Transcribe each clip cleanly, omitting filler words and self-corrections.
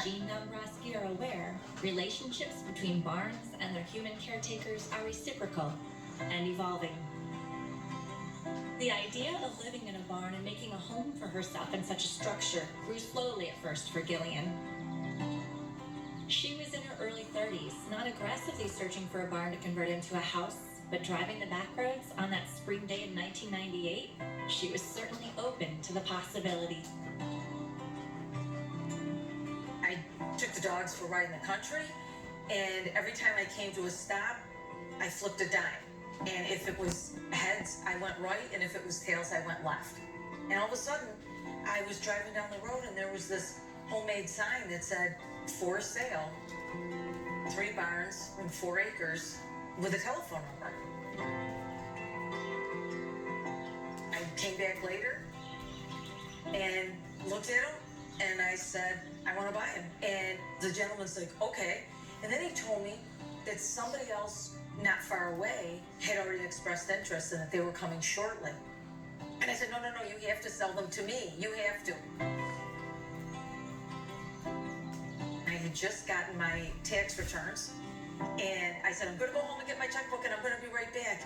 Jean are aware, relationships between barns and their human caretakers are reciprocal and evolving. The idea of living in a barn and making a home for herself in such a structure grew slowly at first for Gillian. She was in her early 30s, not aggressively searching for a barn to convert into a house, but driving the back roads on that spring day in 1998, she was certainly open to the possibility. I took the dogs for a ride in the country, and every time I came to a stop, I flipped a dime. And if it was heads, I went right, and if it was tails, I went left. And all of a sudden, I was driving down the road, and there was this homemade sign that said, "For sale, 3 barns and 4 acres with a telephone number." I came back later and looked at them, and I said, "I want to buy them." And the gentleman's like, "Okay." And then he told me that somebody else not far away had already expressed interest and that they were coming shortly. And I said, no, you have to sell them to me. You have to. I had just gotten my tax returns, and I said, I'm going to go home and get my checkbook, and I'm going to be right back.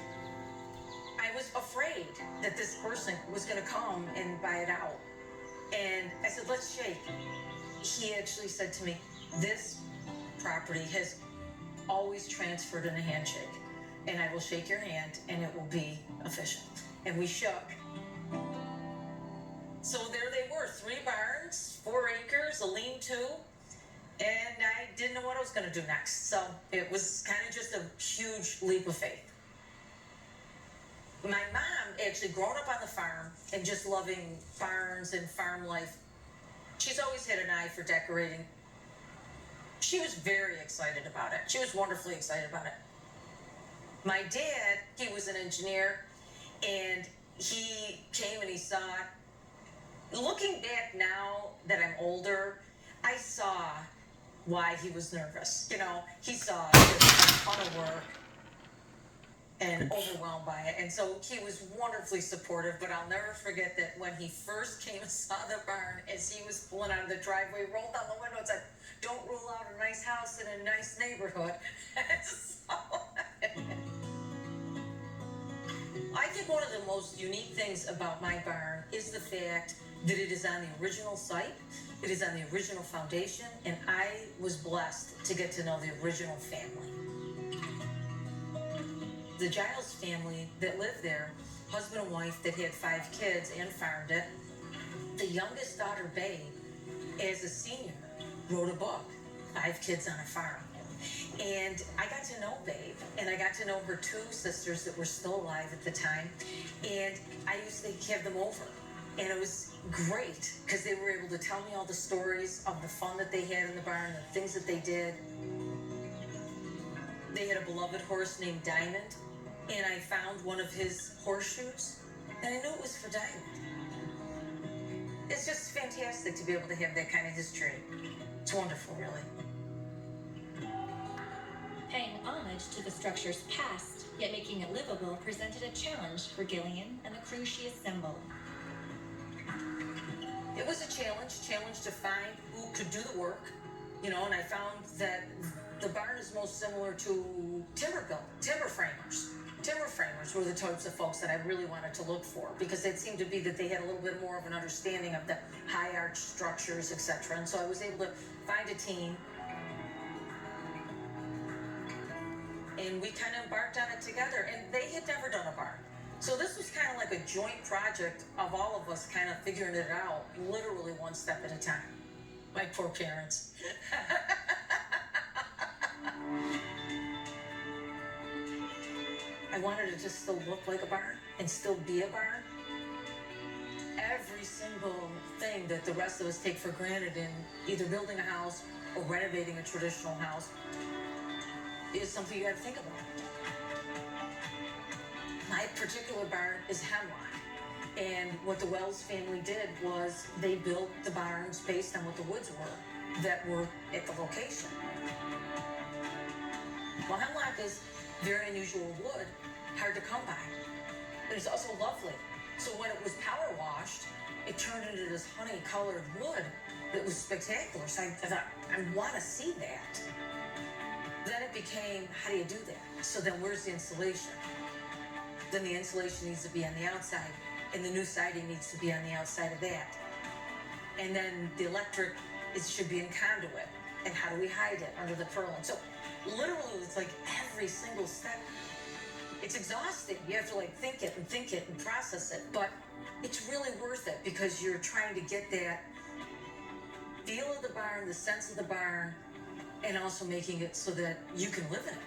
I was afraid that this person was going to come and buy it out. And I said, let's shake. He actually said to me, this property has always transferred in a handshake, and I will shake your hand and it will be official. And we shook. So there they were, 3 barns, 4 acres, a lean-to, and I didn't know what I was going to do next. So it was kind of just a huge leap of faith. My mom, actually grown up on the farm and just loving barns and farm life, she's always had an eye for decorating. She was very excited about it. She was wonderfully excited about it. My dad, he was an engineer, and he came and he saw it. Looking back now that I'm older, I saw why he was nervous. You know, he saw just a ton of work and overwhelmed by it. And so he was wonderfully supportive, but I'll never forget that when he first came and saw the barn, as he was pulling out of the driveway, rolled down the window and said, "Don't rule out a nice house in a nice neighborhood." So, I think one of the most unique things about my barn is the fact that it is on the original site, it is on the original foundation, and I was blessed to get to know the original family. The Giles family that lived there, husband and wife that had 5 kids and farmed it. The youngest daughter, Babe, as a senior, wrote a book, 5 Kids on a Farm. And I got to know Babe, and I got to know her 2 sisters that were still alive at the time. And I used to have them over. And it was great, because they were able to tell me all the stories of the fun that they had in the barn, the things that they did. They had a beloved horse named Diamond, and I found one of his horseshoes, and I knew it was for Diamond. It's just fantastic to be able to have that kind of history. It's wonderful, really. Paying homage to the structure's past, yet making it livable, presented a challenge for Gillian and the crew she assembled. It was a challenge to find who could do the work, you know, and I found that the barn is most similar to timber framers. Timber framers were the types of folks that I really wanted to look for, because it seemed to be that they had a little bit more of an understanding of the high arch structures, etc. And so I was able to find a team, and we kind of embarked on it together, and they had never done a barn. So this was kind of like a joint project of all of us kind of figuring it out, literally one step at a time. My poor parents. I wanted it to still look like a barn and still be a barn. Every single thing that the rest of us take for granted in either building a house or renovating a traditional house is something you got to think about. My particular barn is hemlock, and what the Wells family did was they built the barns based on what the woods were that were at the location. Well, hemlock is very unusual wood, hard to come by, but it's also lovely. So when it was power washed, it turned into this honey colored wood that was spectacular. So I thought, I want to see that. Then it became, how do you do that? So then where's the insulation? Then the insulation needs to be on the outside, and the new siding needs to be on the outside of that. And then the electric, it should be in conduit. And how do we hide it under the purlin? So literally it's like every single step. It's exhausting. You have to like think it and process it. But it's really worth it because you're trying to get that feel of the barn, the sense of the barn, and also making it so that you can live in it.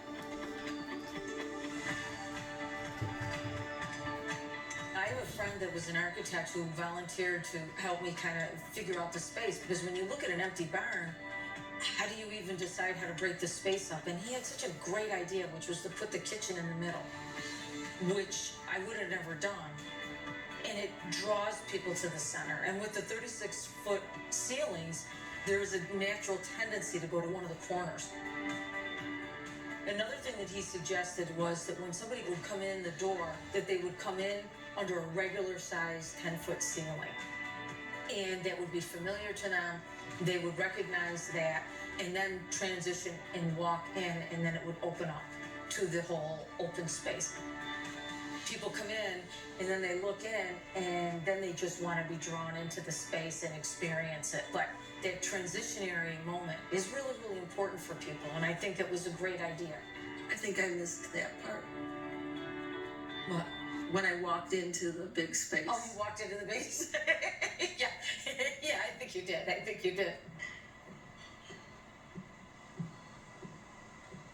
I have a friend that was an architect who volunteered to help me kind of figure out the space, because when you look at an empty barn, how do you even decide how to break the space up? And he had such a great idea, which was to put the kitchen in the middle, which I would have never done. And it draws people to the center. And with the 36-foot ceilings, there is a natural tendency to go to one of the corners. Another thing that he suggested was that when somebody would come in the door, that they would come in under a regular size 10-foot ceiling. And that would be familiar to them. They would recognize that and then transition and walk in, and then it would open up to the whole open space. People come in and then they look in and then they just want to be drawn into the space and experience it. But that transitionary moment is really, really important for people, and I think it was a great idea. I think I missed that part. What? When I walked into the big space. Oh, you walked into the base? Yeah. Yeah, I think you did.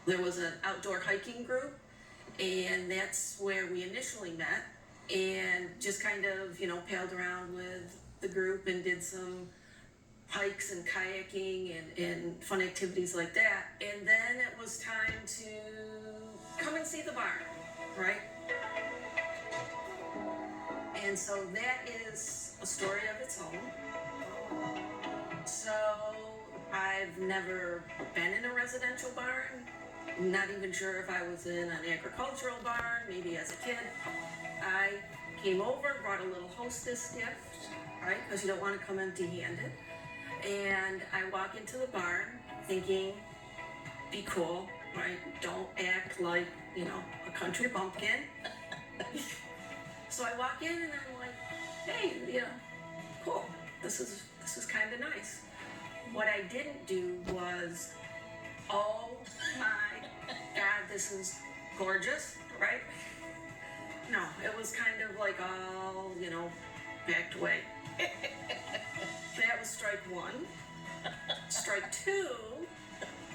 There was an outdoor hiking group, and that's where we initially met, and just kind of, palled around with the group and did some hikes and kayaking and fun activities like that. And then it was time to come and see the barn, right? And so that is a story of its own. So I've never been in a residential barn. Not even sure if I was in an agricultural barn, maybe as a kid. I came over, brought a little hostess gift, right? Because you don't want to come empty-handed. And I walk into the barn thinking, be cool, right? Don't act like, a country bumpkin. So I walk in and I'm like, hey, cool. This is kind of nice. What I didn't do was, oh my God, this is gorgeous, right? No, it was kind of like all, backed away. That was strike one. Strike two,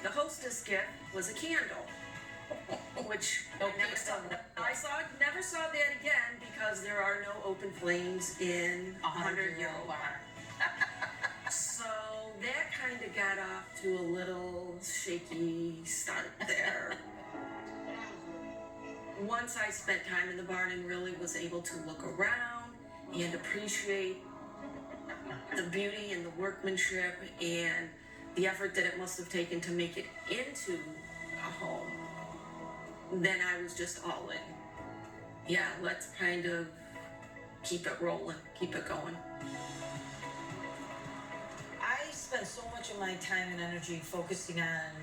the hostess gift was a candle, which I never saw that again because there are no open flames in a 100-year-old barn. So that kind of got off to a little shaky start there. Once I spent time in the barn and really was able to look around and appreciate the beauty and the workmanship and the effort that it must have taken to make it into a home, then I was just all in. Yeah, let's kind of keep it rolling, keep it going. I spent so much of my time and energy focusing on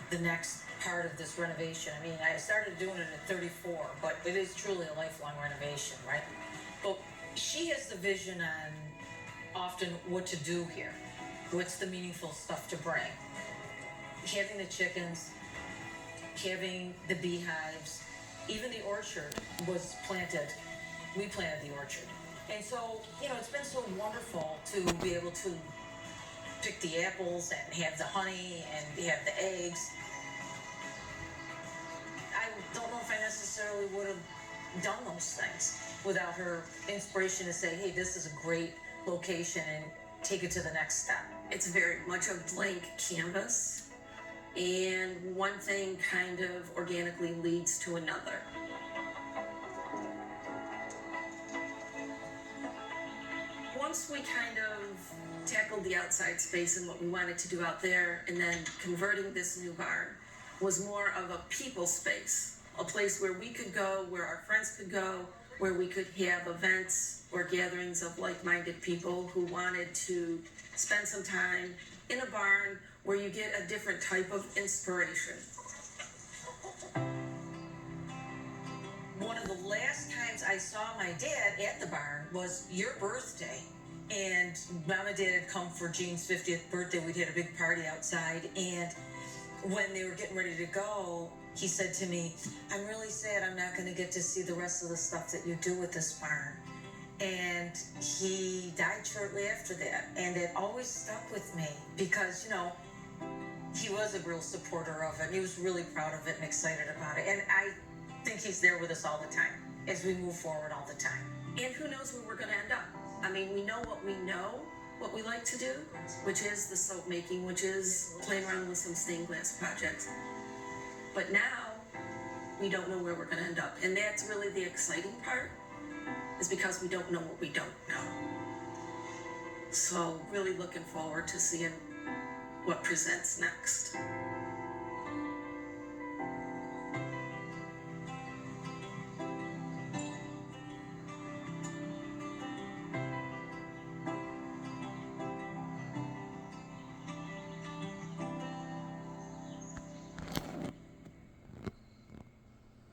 the next part of this renovation. I mean, I started doing it at 34, but it is truly a lifelong renovation, right? But she has the vision on often what to do here. What's the meaningful stuff to bring? Having the chickens, having the beehives, even the orchard was planted. We planted the orchard. And so, it's been so wonderful to be able to pick the apples and have the honey and have the eggs. I don't know if I necessarily would have done those things without her inspiration to say, hey, this is a great location and take it to the next step. It's very much a blank canvas, and one thing kind of organically leads to another. Once we kind of tackled the outside space and what we wanted to do out there, and then converting this new barn was more of a people space, a place where we could go, where our friends could go, where we could have events or gatherings of like-minded people who wanted to spend some time in a barn where you get a different type of inspiration. One of the last times I saw my dad at the barn was your birthday. And Mom and Dad had come for Jean's 50th birthday. We'd had a big party outside. And when they were getting ready to go, he said to me, I'm really sad I'm not going to get to see the rest of the stuff that you do with this barn. And he died shortly after that. And it always stuck with me because, you know, he was a real supporter of it. He was really proud of it and excited about it. And I think he's there with us all the time as we move forward all the time. And who knows where we're going to end up. I mean, we know, what we like to do, which is the soap making, which is playing around with some stained glass projects. But now, we don't know where we're going to end up. And that's really the exciting part, is because we don't know what we don't know. So really looking forward to seeing what presents next.